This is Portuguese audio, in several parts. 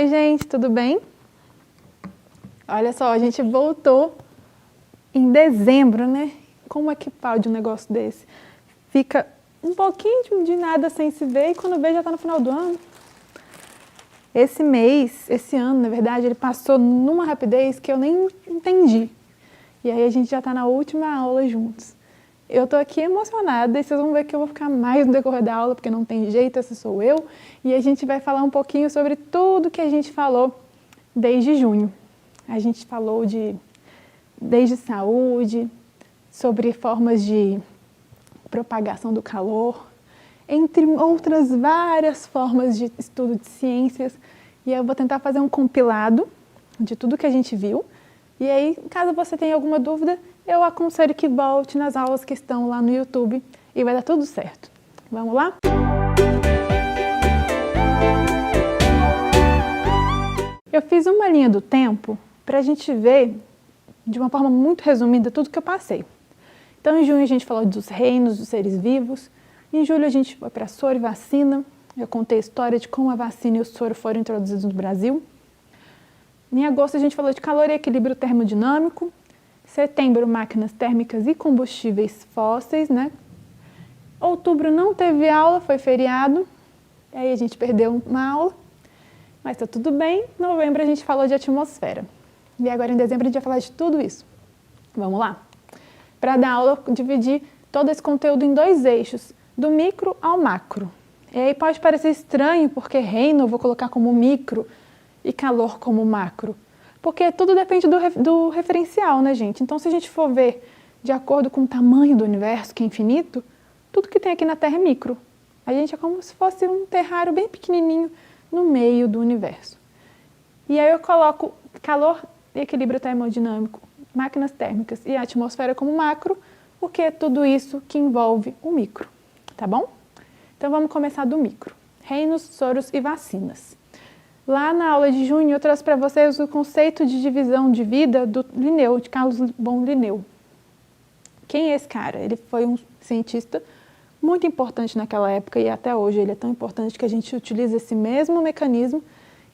Oi, gente, tudo bem? Olha só, a gente voltou em dezembro, né? Como é que pode um negócio desse? Fica um pouquinho de nada sem se ver e quando vê já está no final do ano. Esse mês, esse ano, na verdade, ele passou numa rapidez que eu nem entendi. E aí a gente já está na última aula juntos. Eu tô aqui emocionada e vocês vão ver que eu vou ficar mais no decorrer da aula, porque não tem jeito, essa sou eu. E a gente vai falar um pouquinho sobre tudo que a gente falou desde junho. A gente falou desde saúde, sobre formas de propagação do calor, entre outras várias formas de estudo de ciências. E eu vou tentar fazer um compilado de tudo que a gente viu. E aí, caso você tenha alguma dúvida, eu aconselho que volte nas aulas que estão lá no YouTube e vai dar tudo certo. Vamos lá? Eu fiz uma linha do tempo para a gente ver, de uma forma muito resumida, tudo que eu passei. Então, em junho a gente falou dos reinos, dos seres vivos. Em julho a gente foi para soro e vacina. Eu contei a história de como a vacina e o soro foram introduzidos no Brasil. Em agosto a gente falou de calor e equilíbrio termodinâmico. Setembro, máquinas térmicas e combustíveis fósseis, né? Outubro não teve aula, foi feriado. Aí a gente perdeu uma aula, mas tá tudo bem. Novembro a gente falou de atmosfera. E agora em dezembro a gente vai falar de tudo isso. Vamos lá? Para dar aula, eu dividi todo esse conteúdo em dois eixos, do micro ao macro. E aí pode parecer estranho, porque reino eu vou colocar como micro e calor como macro. Porque tudo depende do referencial, né, gente? Então, se a gente for ver de acordo com o tamanho do universo, que é infinito, tudo que tem aqui na Terra é micro. A gente é como se fosse um terrário bem pequenininho no meio do universo. E aí eu coloco calor e equilíbrio termodinâmico, máquinas térmicas e a atmosfera como macro, porque é tudo isso que envolve o micro, tá bom? Então, vamos começar do micro. Reinos, soros e vacinas. Lá na aula de junho eu trouxe para vocês o conceito de divisão de vida do Linneu, de Carlos von Linneu. Quem é esse cara? Ele foi um cientista muito importante naquela época e até hoje ele é tão importante que a gente utiliza esse mesmo mecanismo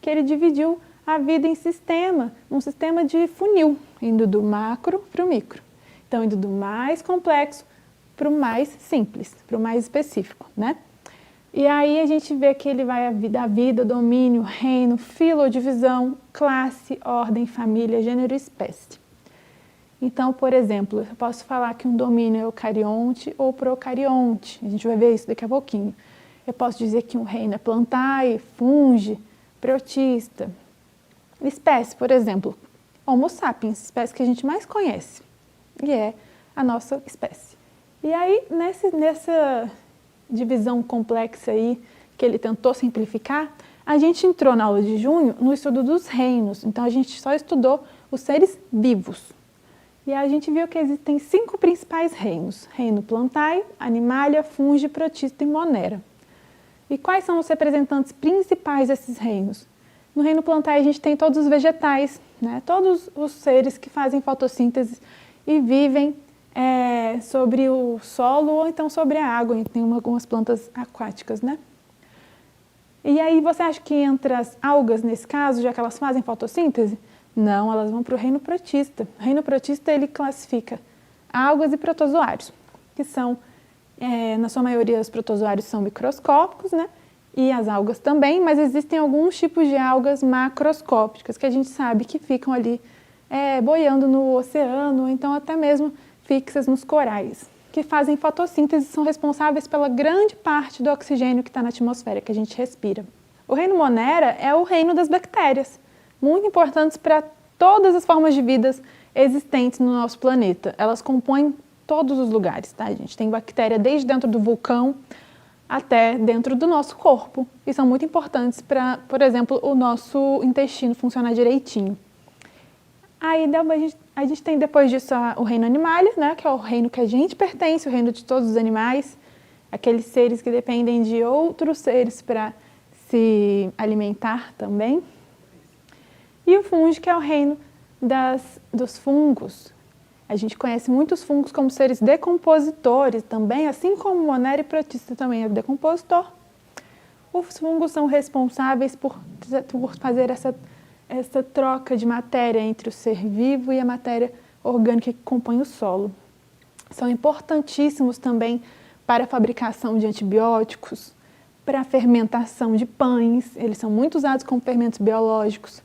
que ele dividiu a vida em sistema, um sistema de funil, indo do macro para o micro. Então, indo do mais complexo para o mais simples, para o mais específico, né? E aí a gente vê que ele vai da vida, domínio, reino, filodivisão, classe, ordem, família, gênero e espécie. Então, por exemplo, eu posso falar que um domínio é eucarionte ou procarionte. A gente vai ver isso daqui a pouquinho. Eu posso dizer que um reino é plantae, funge, protista. Espécie, por exemplo, Homo sapiens, espécie que a gente mais conhece. E é a nossa espécie. E aí, nessa divisão complexa aí, que ele tentou simplificar, a gente entrou na aula de junho no estudo dos reinos. Então, a gente só estudou os seres vivos. E a gente viu que existem 5 principais reinos. Reino plantae, animalia, fungi, protista e monera. E quais são os representantes principais desses reinos? No reino plantae a gente tem todos os vegetais, né? Todos os seres que fazem fotossíntese e vivem sobre o solo ou então sobre a água, e tem algumas plantas aquáticas, né? E aí você acha que entra as algas nesse caso, já que elas fazem fotossíntese? Não, elas vão para o reino protista. O reino protista ele classifica algas e protozoários, que são, na sua maioria, os protozoários são microscópicos, né? E as algas também, mas existem alguns tipos de algas macroscópicas que a gente sabe que ficam ali boiando no oceano, ou então até mesmo fixas nos corais, que fazem fotossíntese e são responsáveis pela grande parte do oxigênio que está na atmosfera, que a gente respira. O reino monera é o reino das bactérias, muito importantes para todas as formas de vida existentes no nosso planeta. Elas compõem todos os lugares, tá, gente? Tem bactéria desde dentro do vulcão até dentro do nosso corpo e são muito importantes para, por exemplo, o nosso intestino funcionar direitinho. Aí a gente tem depois disso o reino animalia, né, que é o reino que a gente pertence, o reino de todos os animais, aqueles seres que dependem de outros seres para se alimentar também. E o fungi, que é o reino dos fungos. A gente conhece muitos fungos como seres decompositores também, assim como monera e protista também é decompositor. Os fungos são responsáveis por fazer essa troca de matéria entre o ser vivo e a matéria orgânica que compõe o solo. São importantíssimos também para a fabricação de antibióticos, para a fermentação de pães, eles são muito usados como fermentos biológicos.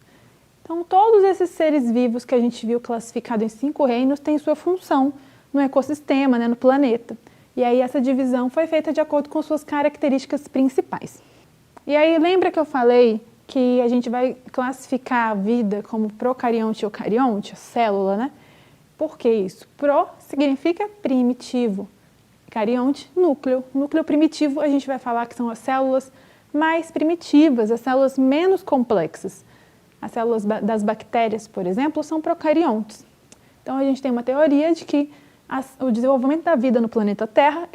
Então, todos esses seres vivos que a gente viu classificados em 5 reinos têm sua função no ecossistema, né, no planeta. E aí essa divisão foi feita de acordo com suas características principais. E aí lembra que eu falei que a gente vai classificar a vida como procarionte e eucarionte, a célula, né? Por que isso? Pro significa primitivo, carionte, núcleo. Núcleo primitivo a gente vai falar que são as células mais primitivas, as células menos complexas. As células das bactérias, por exemplo, são procariontes. Então a gente tem uma teoria de que o desenvolvimento da vida no planeta Terra,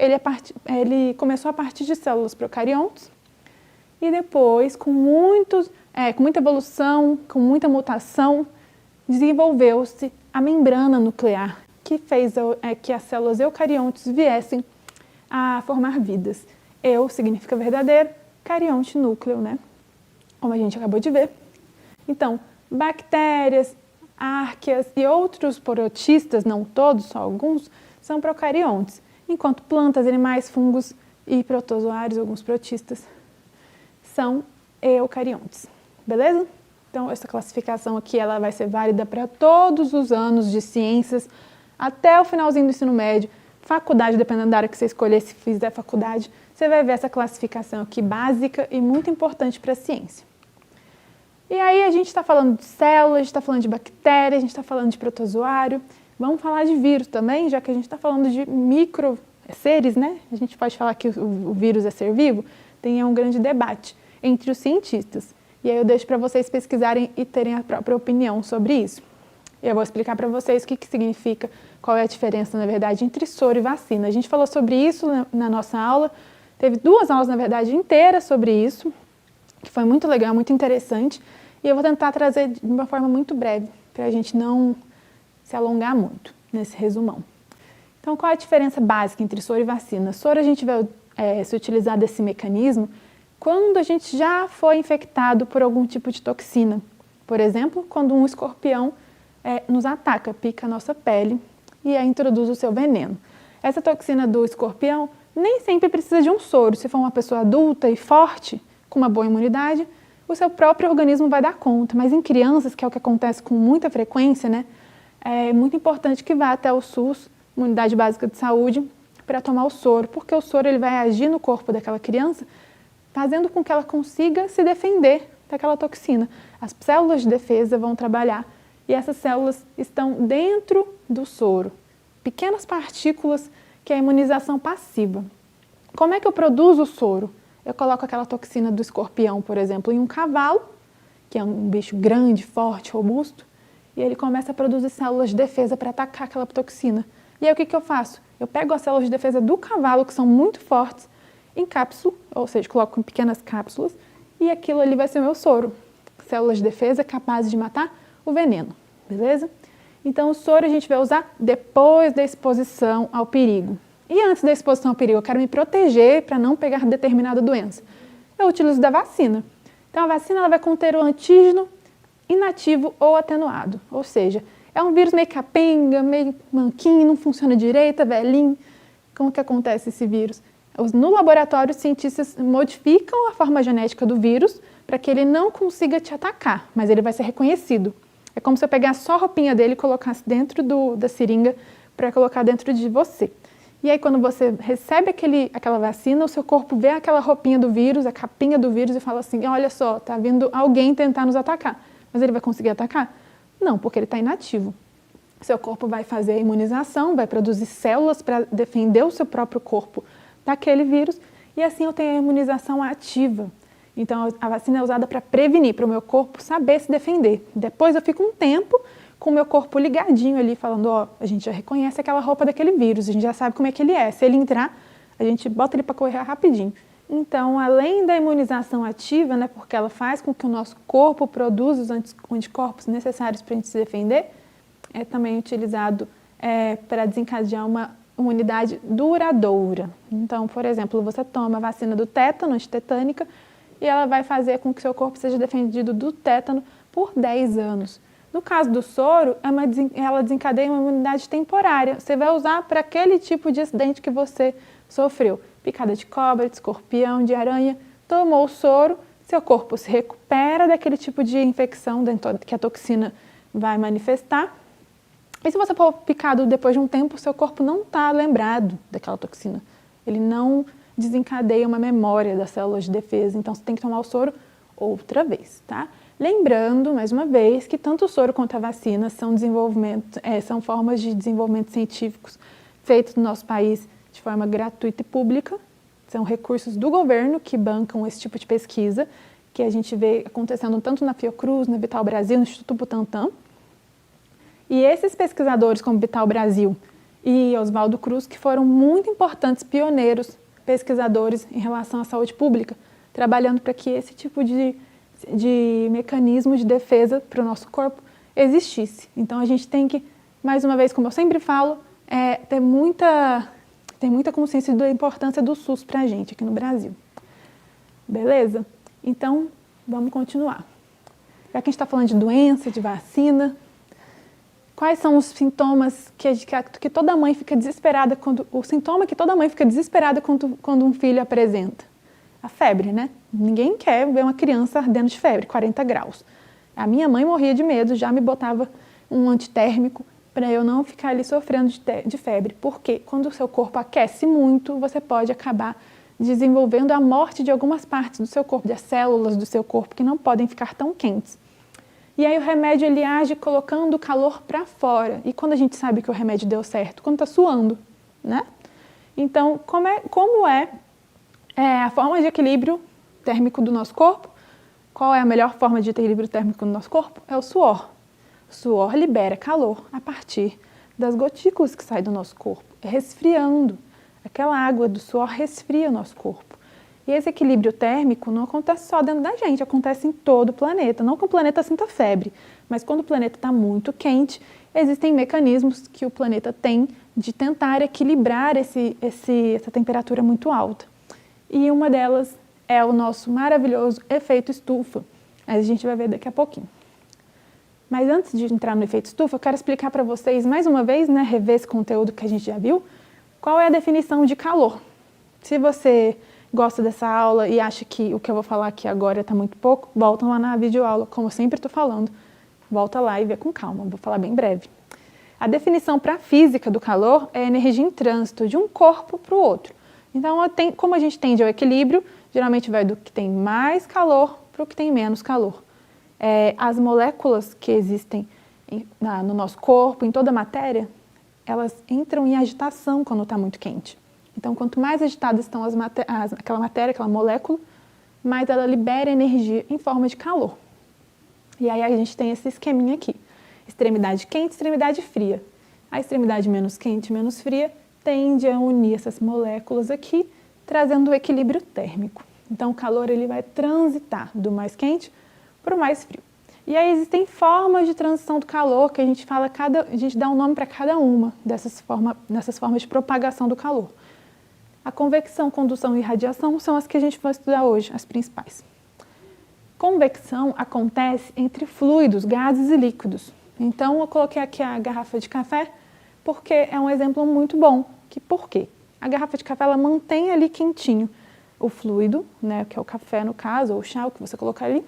ele começou a partir de células procariontes e depois, com muita evolução, com muita mutação, desenvolveu-se a membrana nuclear, que fez que as células eucariontes viessem a formar vidas. Eu significa verdadeiro, carionte, núcleo, né? Como a gente acabou de ver. Então, bactérias, árqueas e outros protistas, não todos, só alguns, são procariontes, enquanto plantas, animais, fungos e protozoários, alguns protistas, são eucariontes. Beleza? Então, essa classificação aqui ela vai ser válida para todos os anos de ciências, até o finalzinho do ensino médio, faculdade, dependendo da área que você escolher, se fizer faculdade, você vai ver essa classificação aqui básica e muito importante para a ciência. E aí a gente está falando de células, a gente está falando de bactérias, a gente está falando de protozoário. Vamos falar de vírus também, já que a gente está falando de seres, né? A gente pode falar que o vírus é ser vivo. Tem um grande debate entre os cientistas. E aí eu deixo para vocês pesquisarem e terem a própria opinião sobre isso. Eu vou explicar para vocês o que significa, qual é a diferença, na verdade, entre soro e vacina. A gente falou sobre isso na nossa aula. Teve 2 aulas, na verdade, inteiras sobre isso, que foi muito legal, muito interessante. E eu vou tentar trazer de uma forma muito breve, para a gente não se alongar muito nesse resumão. Então, qual é a diferença básica entre soro e vacina? Soro a gente vai se utilizar desse mecanismo quando a gente já foi infectado por algum tipo de toxina. Por exemplo, quando um escorpião nos ataca, pica a nossa pele e introduz o seu veneno. Essa toxina do escorpião nem sempre precisa de um soro. Se for uma pessoa adulta e forte, com uma boa imunidade, o seu próprio organismo vai dar conta. Mas em crianças, que é o que acontece com muita frequência, né, é muito importante que vá até o SUS, Unidade Básica de Saúde, para tomar o soro, porque o soro ele vai agir no corpo daquela criança, fazendo com que ela consiga se defender daquela toxina. As células de defesa vão trabalhar e essas células estão dentro do soro. Pequenas partículas que é a imunização passiva. Como é que eu produzo o soro? Eu coloco aquela toxina do escorpião, por exemplo, em um cavalo, que é um bicho grande, forte, robusto, e ele começa a produzir células de defesa para atacar aquela toxina. E aí o que eu faço? Eu pego as células de defesa do cavalo, que são muito fortes, encapsulo, ou seja, coloco em pequenas cápsulas, e aquilo ali vai ser o meu soro. Células de defesa capazes de matar o veneno, beleza? Então o soro a gente vai usar depois da exposição ao perigo. E antes da exposição ao perigo, eu quero me proteger para não pegar determinada doença. Eu utilizo da vacina. Então a vacina ela vai conter o antígeno inativo ou atenuado, ou seja, é um vírus meio capenga, meio manquinho, não funciona direito, é velhinho. Como que acontece esse vírus? No laboratório, os cientistas modificam a forma genética do vírus para que ele não consiga te atacar, mas ele vai ser reconhecido. É como se eu pegasse só a roupinha dele e colocasse dentro da seringa para colocar dentro de você. E aí, quando você recebe aquela vacina, o seu corpo vê aquela roupinha do vírus, a capinha do vírus e fala assim, olha só, está vindo alguém tentar nos atacar. Mas ele vai conseguir atacar? Não, porque ele está inativo. Seu corpo vai fazer a imunização, vai produzir células para defender o seu próprio corpo daquele vírus e assim eu tenho a imunização ativa. Então a vacina é usada para prevenir, para o meu corpo saber se defender. Depois eu fico um tempo com o meu corpo ligadinho ali, falando, ó, a gente já reconhece aquela roupa daquele vírus, a gente já sabe como é que ele é. Se ele entrar, a gente bota ele para correr rapidinho. Então, além da imunização ativa, né, porque ela faz com que o nosso corpo produza os anticorpos necessários para a gente se defender, é também utilizado para desencadear uma imunidade duradoura. Então, por exemplo, você toma a vacina do tétano, antitetânica, e ela vai fazer com que seu corpo seja defendido do tétano por 10 anos. No caso do soro, ela desencadeia uma imunidade temporária. Você vai usar para aquele tipo de acidente que você sofreu. Picada de cobra, de escorpião, de aranha. Tomou o soro, seu corpo se recupera daquele tipo de infecção que a toxina vai manifestar. E se você for picado depois de um tempo, seu corpo não está lembrado daquela toxina. Ele não desencadeia uma memória das células de defesa. Então, você tem que tomar o soro outra vez, tá? Lembrando, mais uma vez, que tanto o soro quanto a vacina são formas de desenvolvimento científicos feitos no nosso país de forma gratuita e pública. São recursos do governo que bancam esse tipo de pesquisa, que a gente vê acontecendo tanto na Fiocruz, na Vital Brasil, no Instituto Butantan. E esses pesquisadores como Vital Brasil e Oswaldo Cruz, que foram muito importantes, pioneiros, pesquisadores em relação à saúde pública, trabalhando para que esse tipo de mecanismo de defesa para o nosso corpo existisse. Então a gente tem que, mais uma vez, como eu sempre falo, ter muita consciência da importância do SUS para a gente aqui no Brasil. Beleza? Então, vamos continuar. Já que a gente está falando de doença, de vacina, quais são os sintomas que toda mãe fica desesperada o sintoma que toda mãe fica desesperada quando um filho apresenta? A febre, né? Ninguém quer ver uma criança ardendo de febre, 40 graus. A minha mãe morria de medo, já me botava um antitérmico para eu não ficar ali sofrendo de febre. Porque quando o seu corpo aquece muito, você pode acabar desenvolvendo a morte de algumas partes do seu corpo, das células do seu corpo, que não podem ficar tão quentes. E aí o remédio ele age colocando o calor para fora. E quando a gente sabe que o remédio deu certo? Quando está suando, né? Então, como é a forma de equilíbrio térmico do nosso corpo? Qual é a melhor forma de equilíbrio térmico do nosso corpo? É o suor. O suor libera calor a partir das gotículas que saem do nosso corpo, resfriando. Aquela água do suor resfria o nosso corpo. E esse equilíbrio térmico não acontece só dentro da gente, acontece em todo o planeta. Não que o planeta sinta febre, mas quando o planeta está muito quente, existem mecanismos que o planeta tem de tentar equilibrar essa temperatura muito alta. E uma delas é o nosso maravilhoso efeito estufa. A gente vai ver daqui a pouquinho. Mas antes de entrar no efeito estufa, eu quero explicar para vocês, mais uma vez, né, rever esse conteúdo que a gente já viu, qual é a definição de calor. Se você gosta dessa aula e acha que o que eu vou falar aqui agora está muito pouco, volta lá na videoaula, como eu sempre estou falando. Volta lá e vê com calma, vou falar bem breve. A definição para a física do calor é a energia em trânsito de um corpo para o outro. Então, como a gente tende ao equilíbrio, geralmente vai do que tem mais calor para o que tem menos calor. As moléculas que existem no nosso corpo, em toda a matéria, elas entram em agitação quando está muito quente. Então, quanto mais agitadas estão aquela matéria, aquela molécula, mais ela libera energia em forma de calor. E aí a gente tem esse esqueminha aqui. Extremidade quente, extremidade fria. A extremidade menos quente, menos fria, tende a unir essas moléculas aqui, trazendo o equilíbrio térmico. Então, o calor ele vai transitar do mais quente para o mais frio. E aí existem formas de transição do calor que a gente fala, a gente dá um nome para cada uma dessas formas de propagação do calor. A convecção, condução e radiação são as que a gente vai estudar hoje, as principais. Convecção acontece entre fluidos, gases e líquidos. Então, eu coloquei aqui a garrafa de café porque é um exemplo muito bom. Por quê? A garrafa de café ela mantém ali quentinho o fluido, né, que é o café no caso, ou o chá, o que você colocar ali.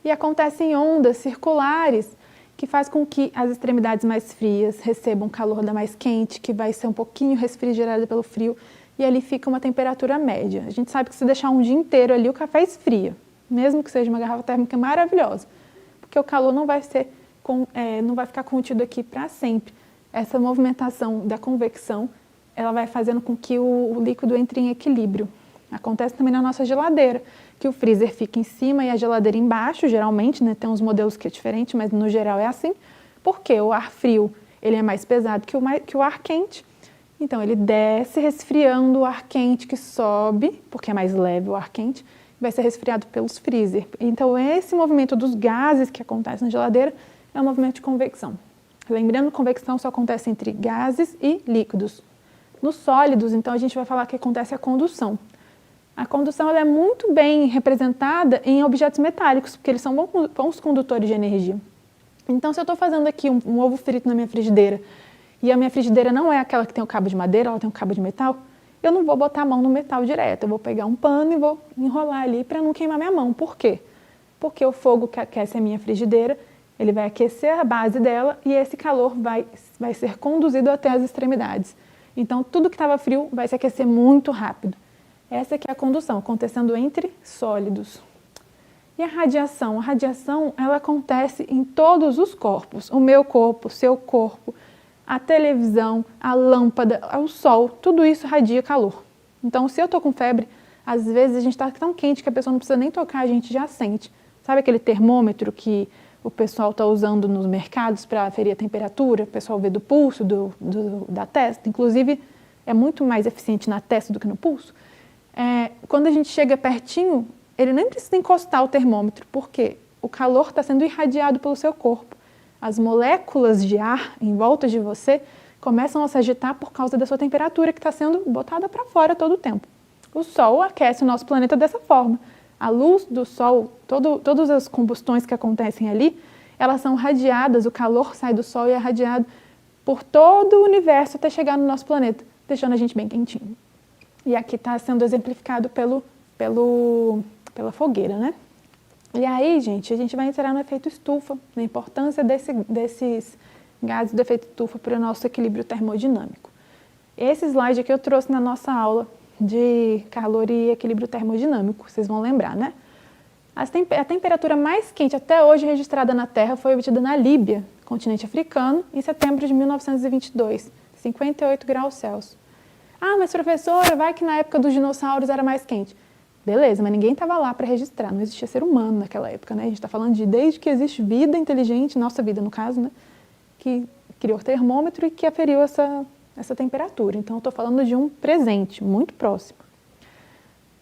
E acontecem ondas circulares que faz com que as extremidades mais frias recebam calor da mais quente, que vai ser um pouquinho refrigerada pelo frio, e ali fica uma temperatura média. A gente sabe que se deixar um dia inteiro ali, o café esfria, mesmo que seja uma garrafa térmica maravilhosa, porque o calor não vai ficar contido aqui para sempre. Essa movimentação da convecção, ela vai fazendo com que o líquido entre em equilíbrio. Acontece também na nossa geladeira, que o freezer fica em cima e a geladeira embaixo, geralmente, né? Tem uns modelos que é diferente, mas no geral é assim, porque o ar frio ele é mais pesado que o ar quente, então ele desce resfriando o ar quente que sobe, porque é mais leve o ar quente, vai ser resfriado pelos freezer. Então esse movimento dos gases que acontece na geladeira é um movimento de convecção. Lembrando que convecção só acontece entre gases e líquidos. Nos sólidos, então, a gente vai falar que acontece a condução. A condução ela é muito bem representada em objetos metálicos, porque eles são bons condutores de energia. Então, se eu estou fazendo aqui um ovo frito na minha frigideira, e a minha frigideira não é aquela que tem o cabo de madeira, ela tem um cabo de metal, eu não vou botar a mão no metal direto, eu vou pegar um pano e vou enrolar ali para não queimar minha mão. Por quê? Porque o fogo que aquece a minha frigideira, ele vai aquecer a base dela e esse calor vai ser conduzido até as extremidades. Então, tudo que estava frio vai se aquecer muito rápido. Essa que é a condução, acontecendo entre sólidos. E a radiação? A radiação, ela acontece em todos os corpos. O meu corpo, o seu corpo, a televisão, a lâmpada, o sol, tudo isso radia calor. Então, se eu estou com febre, às vezes a gente está tão quente que a pessoa não precisa nem tocar, a gente já sente. Sabe aquele termômetro que o pessoal está usando nos mercados para aferir a temperatura? O pessoal vê do pulso, da testa. Inclusive, é muito mais eficiente na testa do que no pulso. Quando a gente chega pertinho, ele nem precisa encostar o termômetro, porque o calor está sendo irradiado pelo seu corpo. As moléculas de ar em volta de você começam a se agitar por causa da sua temperatura que está sendo botada para fora todo o tempo. O Sol aquece o nosso planeta dessa forma. A luz do Sol, todas as combustões que acontecem ali, elas são radiadas, o calor sai do Sol e é radiado por todo o universo até chegar no nosso planeta, deixando a gente bem quentinho. E aqui está sendo exemplificado pela fogueira, né? E aí, gente, a gente vai entrar no efeito estufa, na importância desses gases do efeito estufa para o nosso equilíbrio termodinâmico. Esse slide aqui eu trouxe na nossa aula de calor e equilíbrio termodinâmico, vocês vão lembrar, né? A temperatura mais quente até hoje registrada na Terra foi obtida na Líbia, continente africano, em setembro de 1922, 58 graus Celsius. Ah, mas professora, vai que na época dos dinossauros era mais quente. Beleza, mas ninguém estava lá para registrar, não existia ser humano naquela época, né? A gente está falando de desde que existe vida inteligente, nossa vida no caso, né? Que criou o termômetro e que aferiu essa temperatura. Então, eu estou falando de um presente, muito próximo.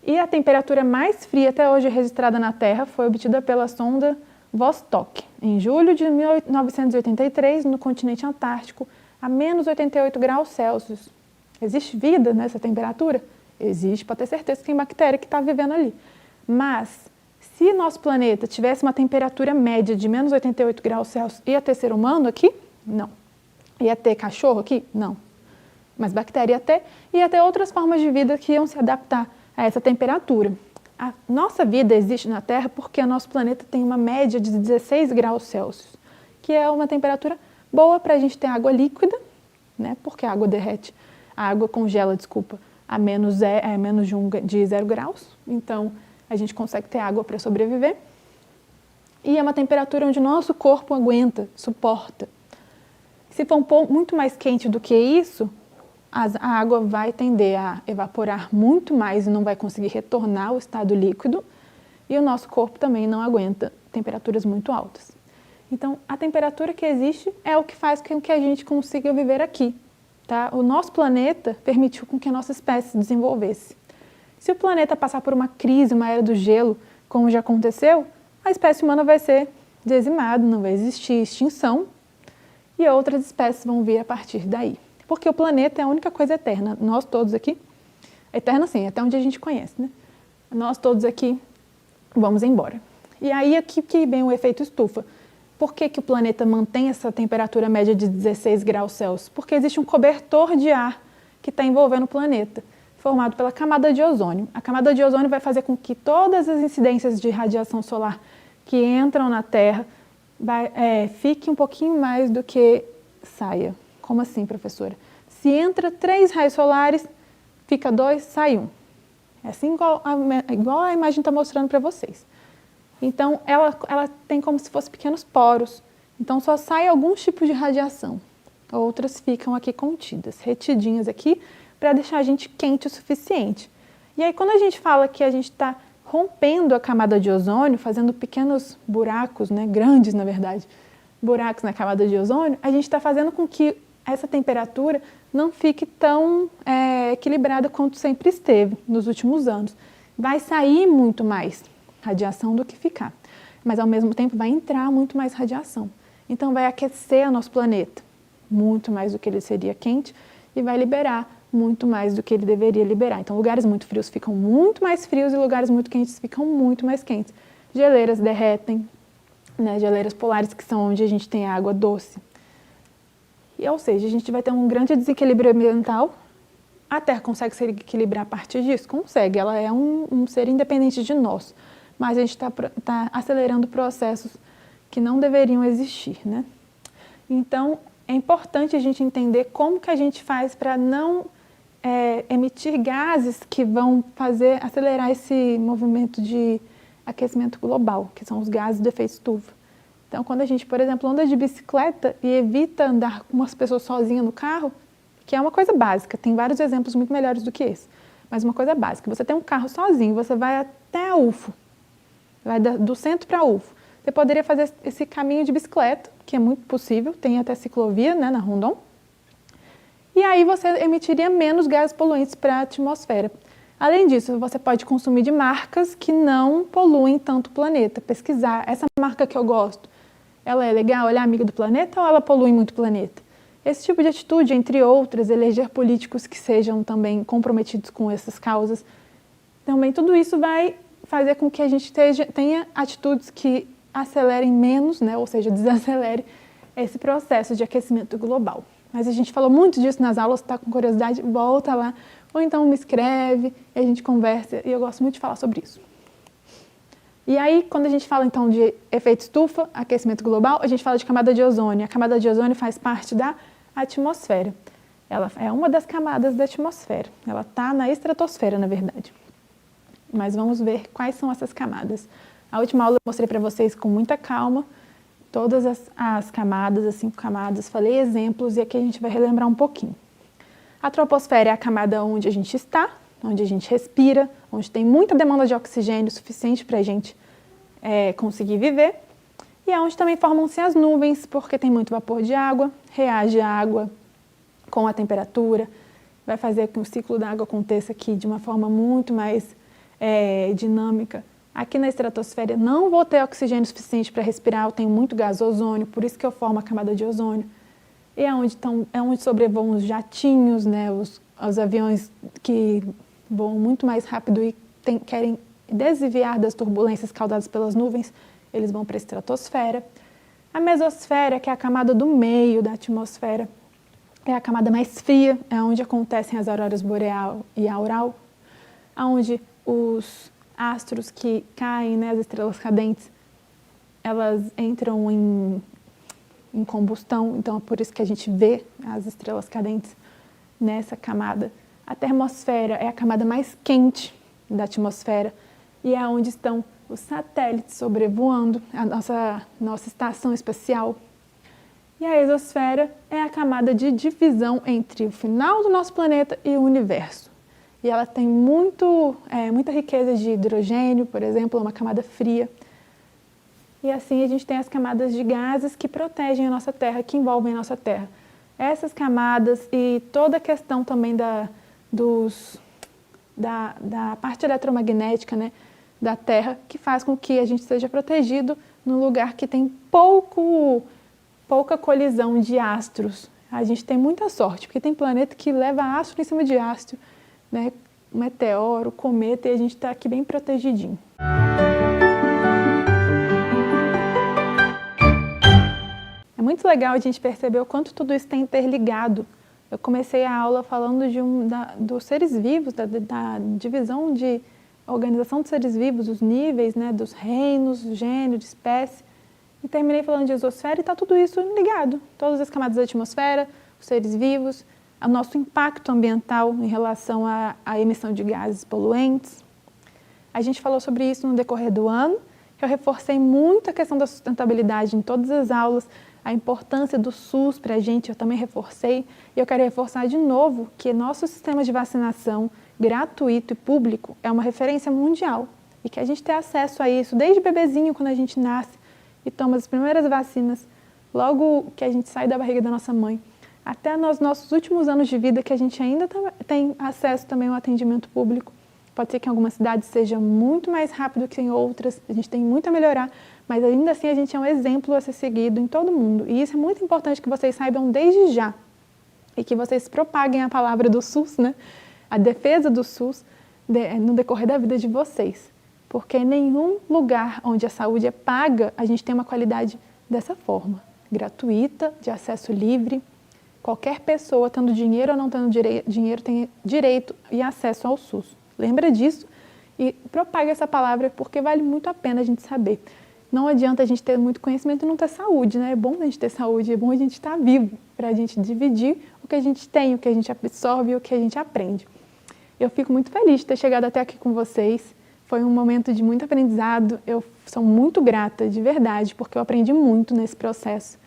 E a temperatura mais fria até hoje registrada na Terra foi obtida pela sonda Vostok, em julho de 1983, no continente antártico, a menos 88 graus Celsius. Existe vida nessa temperatura? Existe, pode ter certeza que tem bactéria que está vivendo ali. Mas, se nosso planeta tivesse uma temperatura média de menos 88 graus Celsius, ia ter ser humano aqui? Não. Ia ter cachorro aqui? Não. Mas bactéria ia ter outras formas de vida que iam se adaptar a essa temperatura. A nossa vida existe na Terra porque o nosso planeta tem uma média de 16 graus Celsius, que é uma temperatura boa para a gente ter água líquida, né? Porque a água derrete, a água congela, a menos de 0 graus. Então, a gente consegue ter água para sobreviver. E é uma temperatura onde o nosso corpo aguenta, suporta. Se for muito mais quente do que isso, a água vai tender a evaporar muito mais e não vai conseguir retornar ao estado líquido. E o nosso corpo também não aguenta temperaturas muito altas. Então, a temperatura que existe é o que faz com que a gente consiga viver aqui. Tá? O nosso planeta permitiu com que a nossa espécie se desenvolvesse. Se o planeta passar por uma crise, uma era do gelo, como já aconteceu, a espécie humana vai ser dizimada, não vai existir extinção e outras espécies vão vir a partir daí. Porque o planeta é a única coisa eterna. Nós todos aqui, eterna sim, até onde a gente conhece, né? Nós todos aqui vamos embora. E aí aqui que vem o efeito estufa. Por que o planeta mantém essa temperatura média de 16 graus Celsius? Porque existe um cobertor de ar que está envolvendo o planeta, formado pela camada de ozônio. A camada de ozônio vai fazer com que todas as incidências de radiação solar que entram na Terra fique um pouquinho mais do que saia. Como assim, professora? Se entra 3 raios solares, fica 2, sai 1. É assim igual a imagem está mostrando para vocês. Então, ela tem como se fossem pequenos poros. Então, só sai alguns tipos de radiação. Outras ficam aqui contidas, retidinhas aqui, para deixar a gente quente o suficiente. E aí, quando a gente fala que a gente está rompendo a camada de ozônio, fazendo pequenos buracos, né, grandes, na verdade, buracos na camada de ozônio, a gente está fazendo com que essa temperatura não fique tão equilibrada quanto sempre esteve nos últimos anos. Vai sair muito mais radiação do que ficar, mas ao mesmo tempo vai entrar muito mais radiação. Então vai aquecer o nosso planeta, muito mais do que ele seria quente, e vai liberar muito mais do que ele deveria liberar. Então, lugares muito frios ficam muito mais frios e lugares muito quentes ficam muito mais quentes. Geleiras derretem, né? Geleiras polares, que são onde a gente tem água doce. Ou seja, a gente vai ter um grande desequilíbrio ambiental. A Terra consegue se equilibrar a partir disso? Consegue, ela é um ser independente de nós, mas a gente está acelerando processos que não deveriam existir, né? Então, é importante a gente entender como que a gente faz para não emitir gases que vão acelerar esse movimento de aquecimento global, que são os gases do efeito estufa. Então, quando a gente, por exemplo, anda de bicicleta e evita andar com umas pessoas sozinhas no carro, que é uma coisa básica, tem vários exemplos muito melhores do que esse, mas uma coisa básica, você tem um carro sozinho, você vai até a UFO, vai do centro para a UFO, você poderia fazer esse caminho de bicicleta, que é muito possível, tem até ciclovia, né, na Rondon, e aí você emitiria menos gases poluentes para a atmosfera. Além disso, você pode consumir de marcas que não poluem tanto o planeta, pesquisar, essa marca que eu gosto, ela é legal, ela é amiga do planeta ou ela polui muito o planeta? Esse tipo de atitude, entre outras, eleger políticos que sejam também comprometidos com essas causas, também tudo isso vai fazer com que a gente tenha atitudes que acelerem menos, né, ou seja, desacelere esse processo de aquecimento global. Mas a gente falou muito disso nas aulas, está com curiosidade, volta lá, ou então me escreve, e a gente conversa, e eu gosto muito de falar sobre isso. E aí, quando a gente fala então de efeito estufa, aquecimento global, a gente fala de camada de ozônio. A camada de ozônio faz parte da atmosfera. Ela é uma das camadas da atmosfera. Ela está na estratosfera, na verdade. Mas vamos ver quais são essas camadas. A última aula eu mostrei para vocês com muita calma todas as camadas, as 5 camadas, falei exemplos e aqui a gente vai relembrar um pouquinho. A troposfera é a camada onde a gente está, onde a gente respira, onde tem muita demanda de oxigênio suficiente para a gente conseguir viver, e é onde também formam-se as nuvens, porque tem muito vapor de água, reage a água com a temperatura, vai fazer com que o ciclo da água aconteça aqui de uma forma muito mais dinâmica. Aqui na estratosfera não vou ter oxigênio suficiente para respirar, eu tenho muito gás ozônio, por isso que eu formo a camada de ozônio. E é onde sobrevoam os jatinhos, né, os aviões que voam muito mais rápido e querem desviar das turbulências causadas pelas nuvens, eles vão para a estratosfera. A mesosfera, que é a camada do meio da atmosfera, é a camada mais fria, é onde acontecem as auroras boreal e aural, onde os astros que caem, né, as estrelas cadentes, elas entram em combustão, então é por isso que a gente vê as estrelas cadentes nessa camada. A termosfera é a camada mais quente da atmosfera e é onde estão os satélites sobrevoando a nossa estação espacial. E a exosfera é a camada de divisão entre o final do nosso planeta e o universo. E ela tem muita riqueza de hidrogênio, por exemplo, é uma camada fria. E assim a gente tem as camadas de gases que protegem a nossa Terra, que envolvem a nossa Terra. Essas camadas e toda a questão também da parte eletromagnética, né, da Terra, que faz com que a gente seja protegido num lugar que tem pouca colisão de astros. A gente tem muita sorte, porque tem planeta que leva astro em cima de astro, né, meteoro, cometa, e a gente está aqui bem protegidinho. É muito legal a gente perceber o quanto tudo isso está interligado. Eu comecei a aula falando dos seres vivos, da divisão de organização dos seres vivos, os níveis, né, dos reinos, gênero, de espécie, e terminei falando de exosfera e está tudo isso ligado. Todas as camadas da atmosfera, os seres vivos, o nosso impacto ambiental em relação à emissão de gases poluentes. A gente falou sobre isso no decorrer do ano, que eu reforcei muito a questão da sustentabilidade em todas as aulas, a importância do SUS para a gente, eu também reforcei, e eu quero reforçar de novo que nosso sistema de vacinação gratuito e público é uma referência mundial, e que a gente tem acesso a isso desde bebezinho, quando a gente nasce, e toma as primeiras vacinas, logo que a gente sai da barriga da nossa mãe, até nos nossos últimos anos de vida, que a gente ainda tem acesso também ao atendimento público. Pode ser que em algumas cidades seja muito mais rápido que em outras, a gente tem muito a melhorar, mas ainda assim a gente é um exemplo a ser seguido em todo mundo. E isso é muito importante que vocês saibam desde já. e que vocês propaguem a palavra do SUS, né? A defesa do SUS no decorrer da vida de vocês. Porque em nenhum lugar onde a saúde é paga, a gente tem uma qualidade dessa forma, gratuita, de acesso livre. Qualquer pessoa, tendo dinheiro ou não tendo dinheiro, tem direito e acesso ao SUS. Lembra disso e propaga essa palavra, porque vale muito a pena a gente saber. Não adianta a gente ter muito conhecimento e não ter saúde, né? É bom a gente ter saúde, é bom a gente estar vivo, para a gente dividir o que a gente tem, o que a gente absorve e o que a gente aprende. Eu fico muito feliz de ter chegado até aqui com vocês. Foi um momento de muito aprendizado. Eu sou muito grata, de verdade, porque eu aprendi muito nesse processo.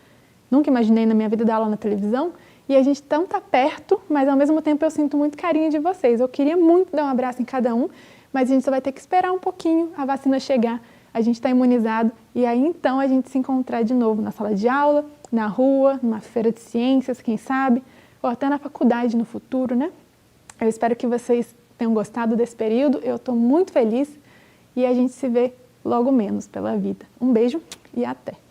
Nunca imaginei na minha vida dar aula na televisão e a gente tão tá perto, mas ao mesmo tempo eu sinto muito carinho de vocês. Eu queria muito dar um abraço em cada um, mas a gente só vai ter que esperar um pouquinho a vacina chegar. A gente está imunizado e aí então a gente se encontrar de novo na sala de aula, na rua, numa feira de ciências, quem sabe, ou até na faculdade no futuro, né? Eu espero que vocês tenham gostado desse período, eu estou muito feliz e a gente se vê logo menos pela vida. Um beijo e até!